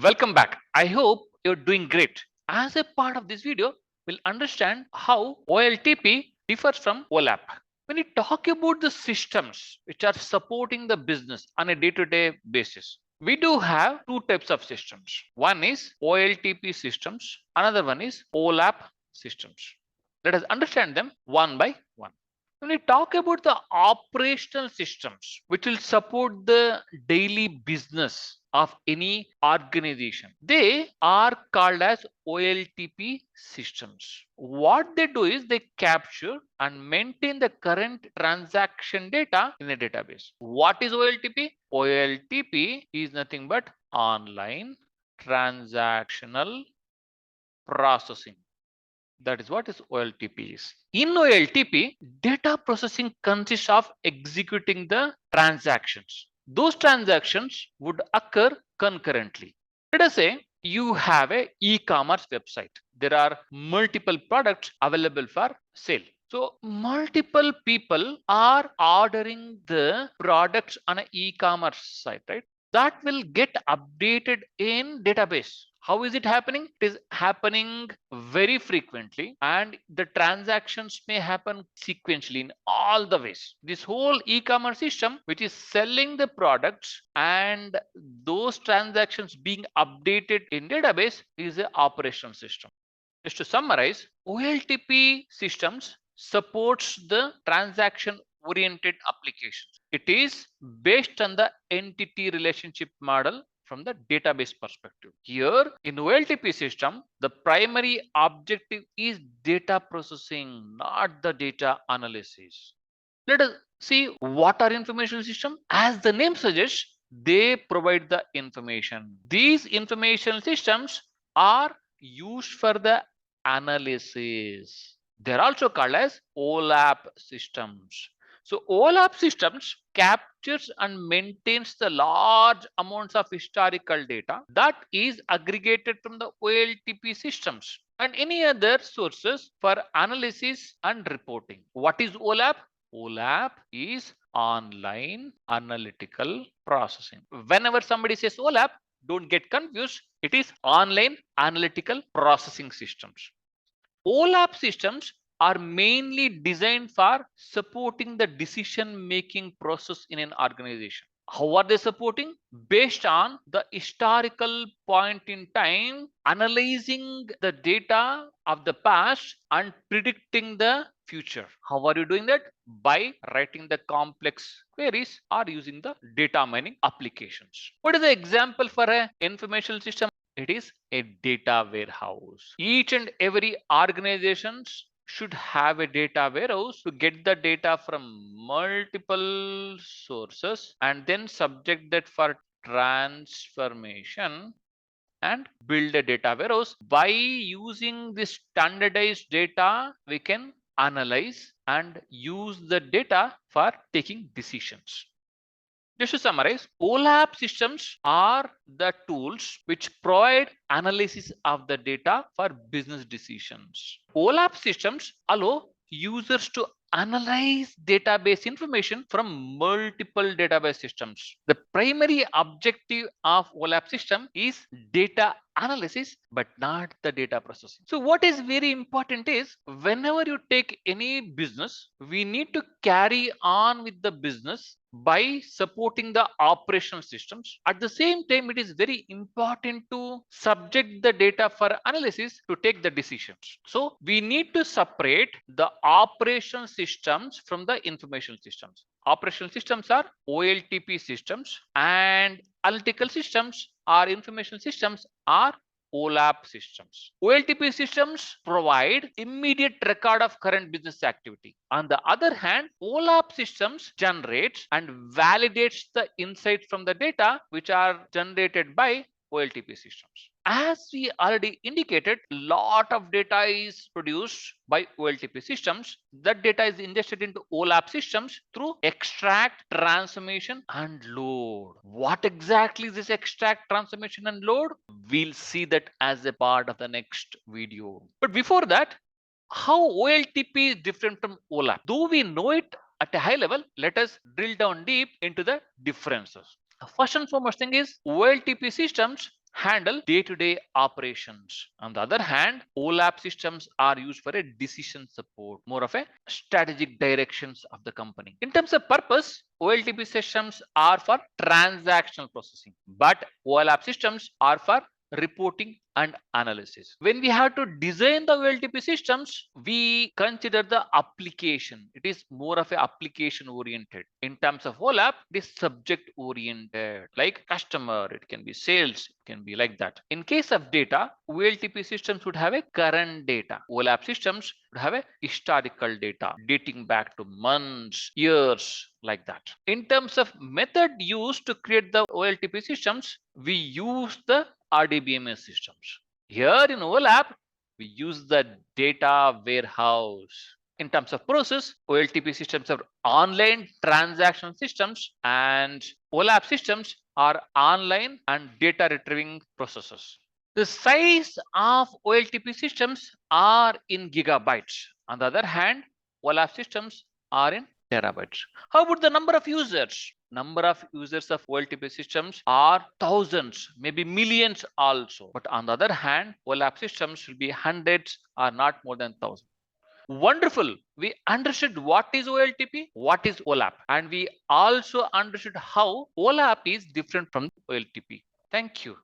Welcome back. I hope you're doing great. As a part of this video, we'll understand how OLTP differs from Olap. When we talk about the systems which are supporting the business on a day-to-day basis, we do have two types of systems. One is OLTP systems, another one is Olap systems. Let us understand them one by one. When we talk about the operational systems which will support the daily business of any organization, they are called as OLTP systems. What they do is they capture and maintain the current transaction data in a database. What is OLTP? OLTP is nothing but online transactional processing. That is what is OLTP is. In OLTP, data processing consists of executing the transactions. Those transactions would occur concurrently. Let us say you have a e-commerce website. There are multiple products available for sale. So multiple people are ordering the products on an e-commerce site, right? That will get updated in database. How is it happening? It is happening very frequently, and the transactions may happen sequentially in all the ways. This whole e-commerce system, which is selling the products and those transactions being updated in database, is an operational system. Just to summarize, OLTP systems supports the transaction oriented applications. It is based on the entity relationship model from the database perspective. Here in OLTP system, the primary objective is data processing, not the data analysis. Let us see what are information system. As the name suggests, they provide the information. These information systems are used for the analysis. They're also called as OLAP systems. So OLAP systems captures and maintains the large amounts of historical data that is aggregated from the OLTP systems and any other sources for analysis and reporting. What is OLAP? OLAP is online analytical processing. Whenever somebody says OLAP, don't get confused. It is online analytical processing systems. OLAP systems are mainly designed for supporting the decision-making process in an organization. How are they supporting? Based on the historical point in time, analyzing the data of the past and predicting the future. How are you doing that? By writing the complex queries or using the data mining applications. What is the example for an information system? It is a data warehouse. Each and every organizations should have a data warehouse to get the data from multiple sources and then subject that for transformation and build a data warehouse. By using this standardized data, we can analyze and use the data for taking decisions. Just to summarize, OLAP systems are the tools which provide analysis of the data for business decisions. OLAP systems allow users to analyze database information from multiple database systems. The primary objective of OLAP system is data analysis, but not the data processing. So what is very important is whenever you take any business, we need to carry on with the business by supporting the operational systems. At the same time, it is very important to subject the data for analysis to take the decisions. So we need to separate the operational systems from the information systems. Operational systems are OLTP systems and analytical systems or information systems are OLAP systems. OLTP systems provide immediate record of current business activity. On the other hand, OLAP systems generates and validates the insights from the data which are generated by OLTP systems. As we already indicated, lot of data is produced by OLTP systems. That data is ingested into OLAP systems through extract, transformation, and load. What exactly is this extract, transformation, and load? We'll see that as a part of the next video. But before that, how OLTP is different from OLAP? Though we know it at a high level, let us drill down deep into the differences. First and foremost thing is OLTP systems handle day-to-day operations. On the other hand, OLAP systems are used for a decision support, more of a strategic directions of the company. In terms of purpose, OLTP systems are for transactional processing, but OLAP systems are for reporting and analysis. When we have to design the OLTP systems, we consider the application. It is more of a application oriented. In terms of OLAP, it is subject oriented, like customer, it can be sales, it can be like that. In case of data, OLTP systems would have a current data. OLAP systems would have a historical data dating back to months, years, like that. In terms of method used to create the OLTP systems, we use the RDBMS systems. Here in OLAP, we use the data warehouse. In terms of process, OLTP systems are online transaction systems and OLAP systems are online and data retrieving processes. The size of OLTP systems are in gigabytes. On the other hand, OLAP systems are in terabytes. How about the number of users? Number of users of OLTP systems are thousands, maybe millions also. But on the other hand, OLAP systems will be hundreds or not more than thousands. Wonderful. We understood what is OLTP, what is OLAP, and we also understood how OLAP is different from OLTP. Thank you.